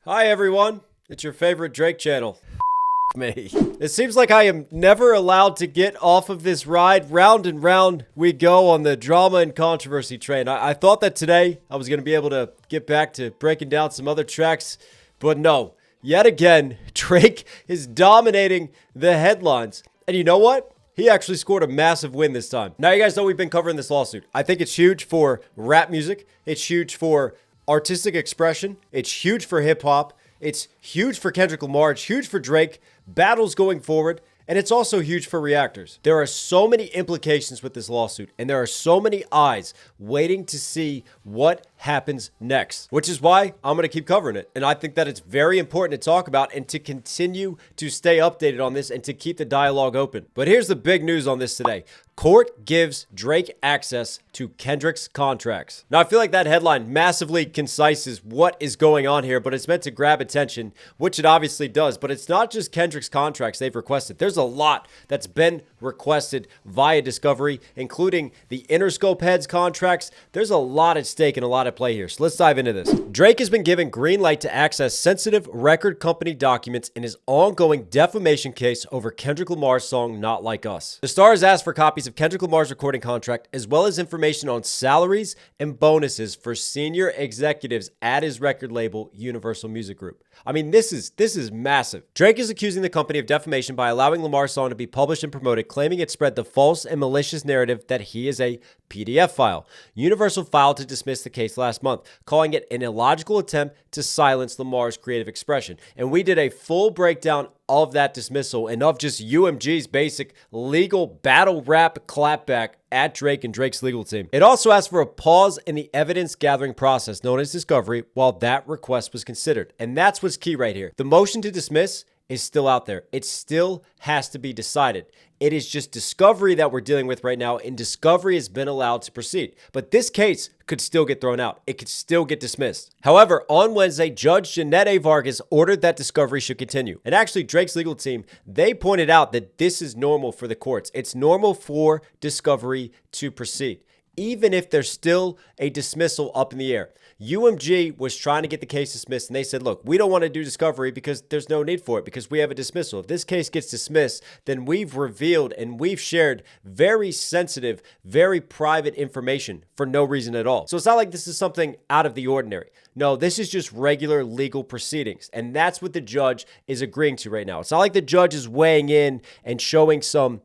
Hi everyone, it's your favorite Drake channel. Me. It seems like I am never allowed to get off of this ride. Round and round we go on the drama and controversy train. I thought that today I was going to be able to get back to breaking down some other tracks, but no. Yet again, Drake is dominating the headlines. And you know what? He actually scored a massive win this time. Now you guys know we've been covering this lawsuit. I think it's huge for rap music. It's huge for artistic expression. It's huge for hip hop. It's huge for Kendrick Lamar. It's huge for Drake. Battles going forward. And it's also huge for reactors. There are so many implications with this lawsuit, and there are so many eyes waiting to see what happens next, which is why I'm going to keep covering it. And I think that it's very important to talk about and to continue to stay updated on this and to keep the dialogue open. But here's the big news on this today. Court gives Drake access to Kendrick's contracts. Now, I feel like that headline massively concises what is going on here, but it's meant to grab attention, which it obviously does. But it's not just Kendrick's contracts they've requested. There's a lot that's been requested via discovery, including the Interscope heads contracts. There's a lot at stake and a lot at play here. So let's dive into this. Drake has been given green light to access sensitive record company documents in his ongoing defamation case over Kendrick Lamar's song Not Like Us. The star has asked for copies of Kendrick Lamar's recording contract, as well as information on salaries and bonuses for senior executives at his record label, Universal Music Group. I mean, this is massive. Drake is accusing the company of defamation by allowing Lamar's song to be published and promoted, claiming it spread the false and malicious narrative that he is a PDF file. Universal filed to dismiss the case last month, calling it an illogical attempt to silence Lamar's creative expression. And we did a full breakdown of that dismissal and of just UMG's basic legal battle rap clapback at Drake and Drake's legal team. It also asked for a pause in the evidence gathering process known as discovery while that request was considered. And that's what's key right here. The motion to dismiss is still out there. It still has to be decided. It is just discovery that we're dealing with right now, and discovery has been allowed to proceed. But this case could still get thrown out. It could still get dismissed. However, on Wednesday, Judge Jeanette Vargas ordered that discovery should continue. And actually, Drake's legal team, they pointed out that this is normal for the courts. It's normal for discovery to proceed, even if there's still a dismissal up in the air. UMG was trying to get the case dismissed, and they said, look, we don't want to do discovery because there's no need for it, because we have a dismissal. If this case gets dismissed, then we've revealed and we've shared very sensitive, very private information for no reason at all. So it's not like this is something out of the ordinary. No, this is just regular legal proceedings, and that's what the judge is agreeing to right now. It's not like the judge is weighing in and showing some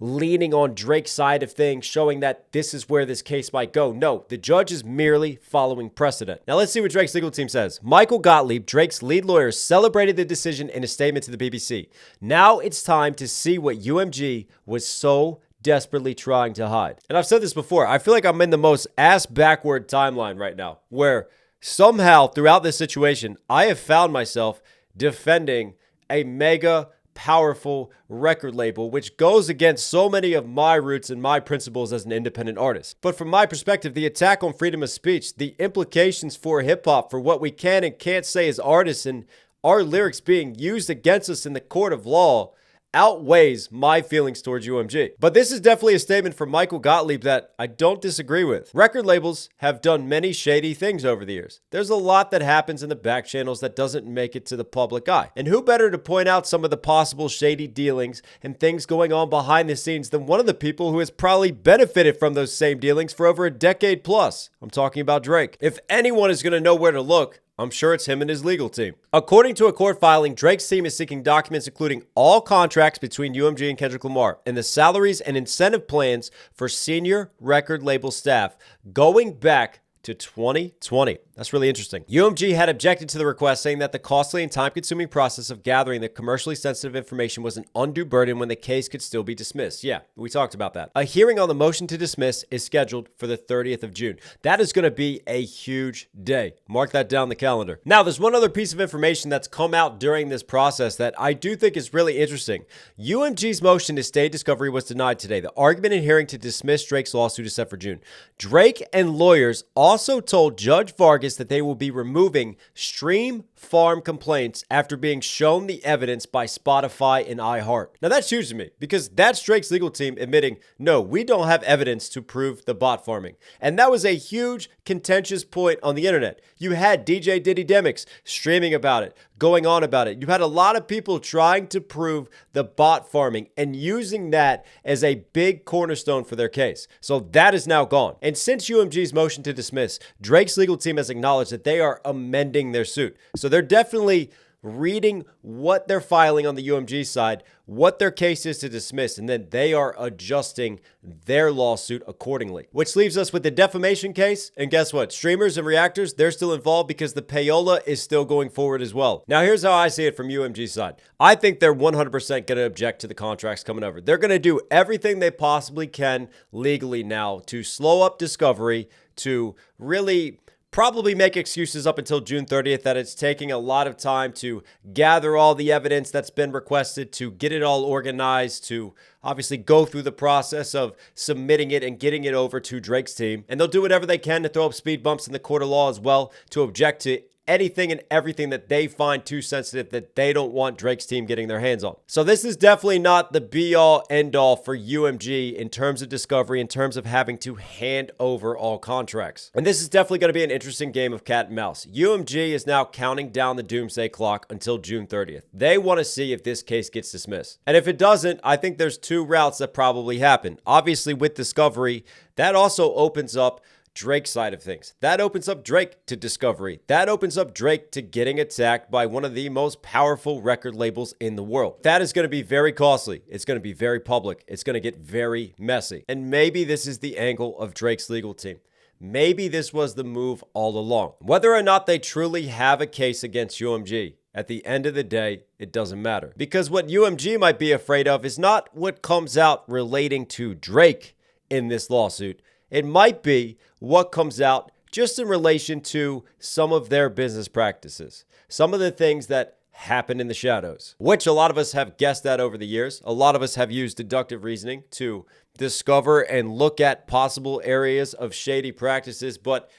leaning on Drake's side of things, showing that this is where this case might go. No, the judge is merely following precedent. Now let's see what Drake's legal team says. Michael Gottlieb, Drake's lead lawyer, celebrated the decision in a statement to the BBC. Now it's time to see what UMG was so desperately trying to hide. And I've said this before, I feel like I'm in the most ass-backward timeline right now, where somehow throughout this situation, I have found myself defending a mega powerful record label, which goes against so many of my roots and my principles as an independent artist. But from my perspective, the attack on freedom of speech, the implications for hip hop, for what we can and can't say as artists, and our lyrics being used against us in the court of law outweighs my feelings towards UMG. But this is definitely a statement from Michael Gottlieb that I don't disagree with. Record labels have done many shady things over the years. There's a lot that happens in the back channels that doesn't make it to the public eye. And who better to point out some of the possible shady dealings and things going on behind the scenes than one of the people who has probably benefited from those same dealings for over a decade plus? I'm talking about Drake. If anyone is going to know where to look, I'm sure it's him and his legal team. According to a court filing, Drake's team is seeking documents including all contracts between UMG and Kendrick Lamar and the salaries and incentive plans for senior record label staff going back to 2020. That's really interesting. UMG had objected to the request, saying that the costly and time-consuming process of gathering the commercially sensitive information was an undue burden when the case could still be dismissed. Yeah, we talked about that. A hearing on the motion to dismiss is scheduled for the 30th of June. That is going to be a huge day. Mark that down the calendar. Now, there's one other piece of information that's come out during this process that I do think is really interesting. UMG's motion to stay discovery was denied today. The argument and hearing to dismiss Drake's lawsuit is set for June. Drake and lawyers also told Judge Vargas that they will be removing stream farm complaints after being shown the evidence by Spotify and iHeart. Now that's huge to me because that's Drake's legal team admitting, no, we don't have evidence to prove the bot farming. And that was a huge contentious point on the internet. You had DJ Diddy Demix streaming about it, going on about it. You had a lot of people trying to prove the bot farming and using that as a big cornerstone for their case. So that is now gone. And since UMG's motion to dismiss, Drake's legal team has acknowledged that they are amending their suit. So they're definitely reading what they're filing on the UMG side, what their case is to dismiss, and then they are adjusting their lawsuit accordingly. Which leaves us with the defamation case. And guess what? Streamers and reactors, they're still involved because the payola is still going forward as well. Now, here's how I see it from UMG's side. I think they're 100% going to object to the contracts coming over. They're going to do everything they possibly can legally now to slow up discovery, to really probably make excuses up until June 30th that it's taking a lot of time to gather all the evidence that's been requested, to get it all organized, to obviously go through the process of submitting it and getting it over to Drake's team. And they'll do whatever they can to throw up speed bumps in the court of law as well, to object to anything and everything that they find too sensitive that they don't want Drake's team getting their hands on. So this is definitely not the be-all, end-all for UMG in terms of discovery, in terms of having to hand over all contracts. And this is definitely going to be an interesting game of cat and mouse. UMG is now counting down the doomsday clock until June 30th. They want to see if this case gets dismissed. And if it doesn't, I think there's two routes that probably happen. Obviously, with discovery, that also opens up Drake's side of things. That opens up Drake to discovery. That opens up Drake to getting attacked by one of the most powerful record labels in the world. That is going to be very costly. It's going to be very public. It's going to get very messy. And maybe this is the angle of Drake's legal team. Maybe this was the move all along. Whether or not they truly have a case against UMG, at the end of the day, it doesn't matter. Because what UMG might be afraid of is not what comes out relating to Drake in this lawsuit. It might be what comes out just in relation to some of their business practices, some of the things that happen in the shadows, which a lot of us have guessed at over the years. A lot of us have used deductive reasoning to discover and look at possible areas of shady practices, but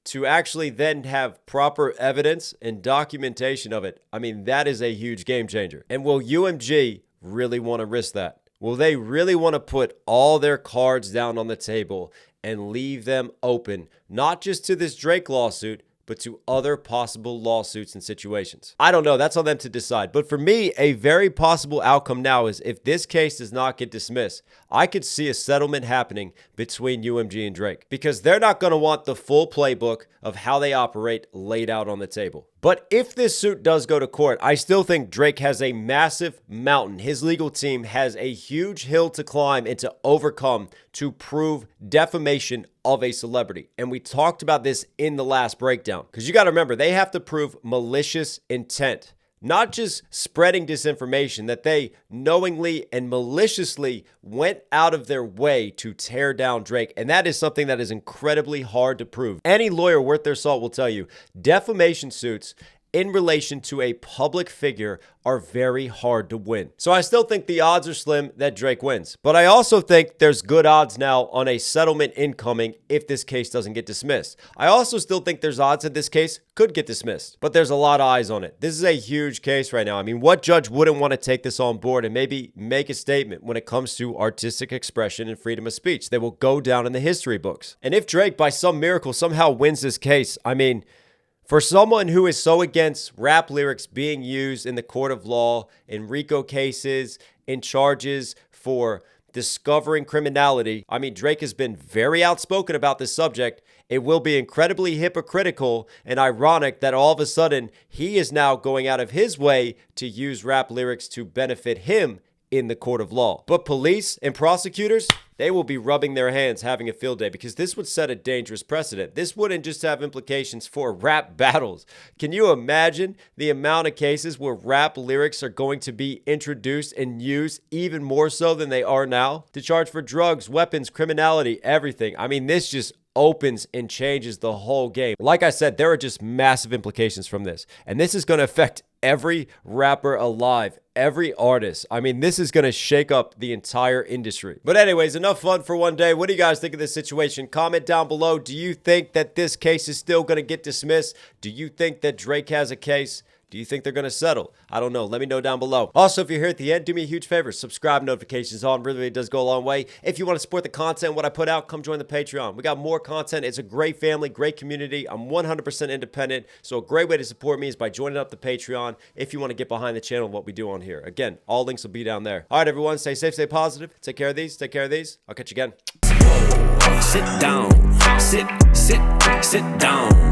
to actually then have proper evidence and documentation of it, I mean, that is a huge game changer. And will UMG really want to risk that? Will they really want to put all their cards down on the table and leave them open, not just to this Drake lawsuit, but to other possible lawsuits and situations? I don't know. That's on them to decide. But for me, a very possible outcome now is if this case does not get dismissed, I could see a settlement happening between UMG and Drake because they're not going to want the full playbook of how they operate laid out on the table. But if this suit does go to court, I still think Drake has a massive mountain. His legal team has a huge hill to climb and to overcome to prove defamation of a celebrity. And we talked about this in the last breakdown because you got to remember, they have to prove malicious intent. Not just spreading disinformation, that they knowingly and maliciously went out of their way to tear down Drake. And that is something that is incredibly hard to prove. Any lawyer worth their salt will tell you defamation suits in relation to a public figure are very hard to win. So I still think the odds are slim that Drake wins. But I also think there's good odds now on a settlement incoming if this case doesn't get dismissed. I also still think there's odds that this case could get dismissed. But there's a lot of eyes on it. This is a huge case right now. I mean, what judge wouldn't want to take this on board and maybe make a statement when it comes to artistic expression and freedom of speech? They will go down in the history books. And if Drake, by some miracle, somehow wins this case, I mean, for someone who is so against rap lyrics being used in the court of law, in RICO cases, in charges for discovering criminality, I mean, Drake has been very outspoken about this subject. It will be incredibly hypocritical and ironic that all of a sudden he is now going out of his way to use rap lyrics to benefit him in the court of law. But police and prosecutors, they will be rubbing their hands, having a field day, because this would set a dangerous precedent. This wouldn't just have implications for rap battles. Can you imagine the amount of cases where rap lyrics are going to be introduced and used even more so than they are now to charge for drugs, weapons, criminality, everything? I mean, this just opens and changes the whole game. Like I said, there are just massive implications from this. And this is going to affect every rapper alive, every artist. I mean, this is going to shake up the entire industry. But anyways, enough fun for one day. What do you guys think of this situation? Comment down below. Do you think that this case is still going to get dismissed? Do you think that Drake has a case? Do you think they're going to settle? I don't know. Let me know down below. Also, if you're here at the end, do me a huge favor. Subscribe, notifications on. Really does go a long way. If you want to support the content, what I put out, come join the Patreon. We got more content. It's a great family, great community. I'm 100% independent. So a great way to support me is by joining up the Patreon if you want to get behind the channel and what we do on here. Again, all links will be down there. All right, everyone. Stay safe, stay positive. Take care of these. Take care of these. I'll catch you again. Sit down. Sit down.